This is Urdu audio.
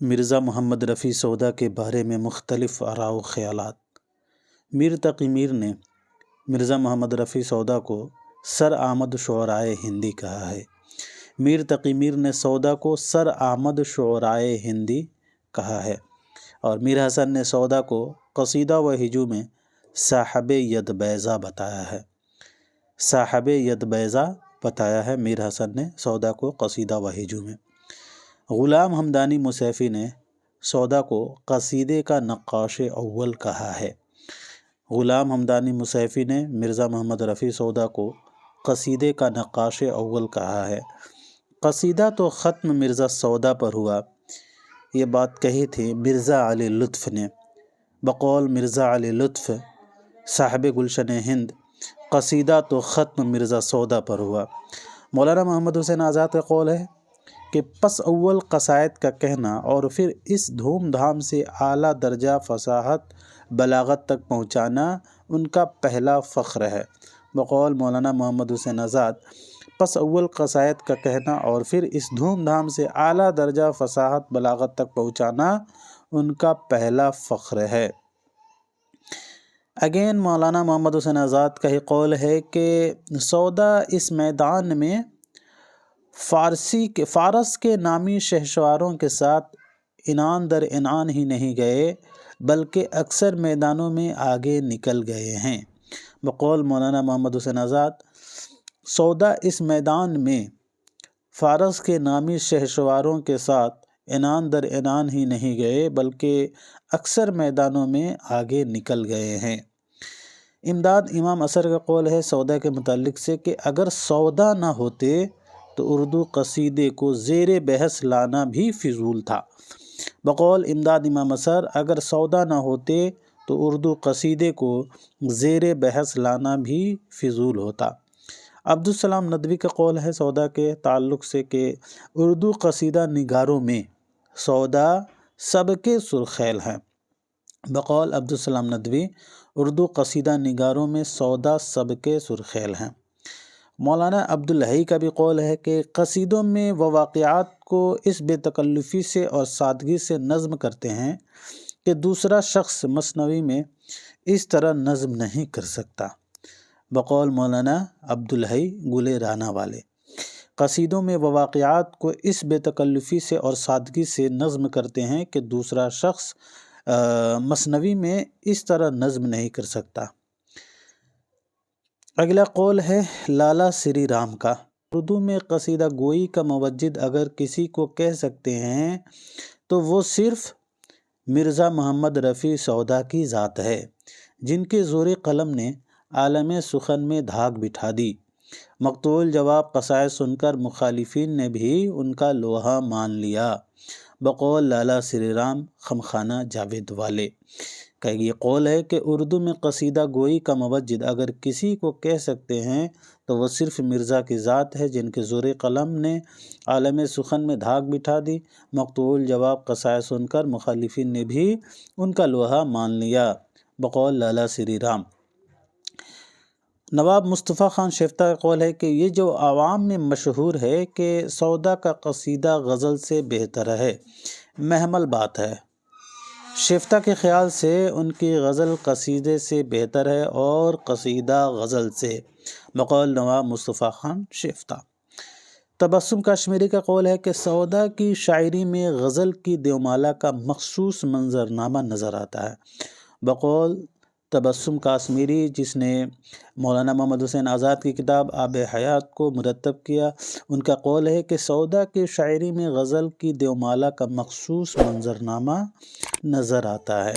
مرزا محمد رفیع سودا کے بارے میں مختلف آراء و خیالات۔ میر تقی میر نے مرزا محمد رفیع سودا کو سر آمد شعرائے ہندی کہا ہے۔ میر تقی میر نے سودا کو سر آمد شعرائے ہندی کہا ہے، اور میر حسن نے سودا کو قصیدہ و ہجو میں صاحب ید بیضا بتایا ہے۔ صاحب ید بیضا بتایا ہے میر حسن نے سودا کو قصیدہ و ہجو میں۔ غلام حمدانی مصیفی نے سودا کو قصیدے کا نقاش اول کہا ہے۔ غلام حمدانی مصیفی نے مرزا محمد رفیع سودا کو قصیدے کا نقاش اول کہا ہے۔ قصیدہ تو ختم مرزا سودا پر ہوا، یہ بات کہی تھی مرزا علی لطف نے۔ بقول مرزا علی لطف صاحب گلشن ہند، قصیدہ تو ختم مرزا سودا پر ہوا۔ مولانا محمد حسین آزاد کا قول ہے کہ پس اول قصائد کا کہنا اور پھر اس دھوم دھام سے اعلیٰ درجہ فصاحت بلاغت تک پہنچانا ان کا پہلا فخر ہے۔ بقول مولانا محمد حسین آزاد، پس اول قصائد کا کہنا اور پھر اس دھوم دھام سے اعلیٰ درجہ فصاحت بلاغت تک پہنچانا ان کا پہلا فخر ہے۔ اگین مولانا محمد حسین آزاد کا ہی قول ہے کہ سودا اس میدان میں فارس کے نامی شہسواروں کے ساتھ عنان در عنان ہی نہیں گئے بلکہ اکثر میدانوں میں آگے نکل گئے ہیں۔ بقول مولانا محمد حسین آزاد، سودا اس میدان میں فارس کے نامی شہسواروں کے ساتھ عنان در عنان ہی نہیں گئے بلکہ اکثر میدانوں میں آگے نکل گئے ہیں۔ امداد امام اثر کا قول ہے سودا کے متعلق سے کہ اگر سودا نہ ہوتے تو اردو قصیدے کو زیر بحث لانا بھی فضول تھا۔ بقول امداد امام اثر، اگر سودا نہ ہوتے تو اردو قصیدے کو زیر بحث لانا بھی فضول ہوتا۔ عبدالسلام ندوی کا قول ہے سودا کے تعلق سے کہ اردو قصیدہ نگاروں میں سودا سب کے سرخیل ہیں۔ بقول عبدالسلام ندوی، اردو قصیدہ نگاروں میں سودا سب کے سرخیل ہیں۔ مولانا عبدالحی کا بھی قول ہے کہ قصیدوں میں وہ واقعات کو اس بے تکلفی سے اور سادگی سے نظم کرتے ہیں کہ دوسرا شخص مثنوی میں اس طرح نظم نہیں کر سکتا۔ بقول مولانا عبدالحی گل رانا والے، قصیدوں میں وہ واقعات کو اس بے تکلفی سے اور سادگی سے نظم کرتے ہیں کہ دوسرا شخص مثنوی میں اس طرح نظم نہیں کر سکتا۔ اگلا قول ہے لالا سری رام کا۔ اردو میں قصیدہ گوئی کا موجد اگر کسی کو کہہ سکتے ہیں تو وہ صرف مرزا محمد رفیع سودا کی ذات ہے، جن کے زور قلم نے عالم سخن میں دھاک بٹھا دی۔ مقطوع الجواب قصائد سن کر مخالفین نے بھی ان کا لوہا مان لیا۔ بقول لالا سری رام خمخانہ جاوید والے کا یہ قول ہے کہ اردو میں قصیدہ گوئی کا موجد اگر کسی کو کہہ سکتے ہیں تو وہ صرف مرزا کی ذات ہے، جن کے زور قلم نے عالم سخن میں دھاک بٹھا دی۔ مقطوع الجواب قصائد سن کر مخالفین نے بھی ان کا لوہا مان لیا۔ بقول لالا سری رام۔ نواب مصطفیٰ خان شیفتہ کا قول ہے کہ یہ جو عوام میں مشہور ہے کہ سودا کا قصیدہ غزل سے بہتر ہے، محمل بات ہے۔ شیفتہ کے خیال سے ان کی غزل قصیدے سے بہتر ہے اور قصیدہ غزل سے۔ بقول نواب مصطفیٰ خان شیفتہ۔ تبسم کشمیری کا قول ہے کہ سودا کی شاعری میں غزل کی دیومالا کا مخصوص منظرنامہ نظر آتا ہے۔ بقول تبسم کشمیری، جس نے مولانا محمد حسین آزاد کی کتاب آب حیات کو مرتب کیا، ان کا قول ہے کہ سودا کی شاعری میں غزل کی دیومالا کا مخصوص منظرنامہ نظر آتا ہے۔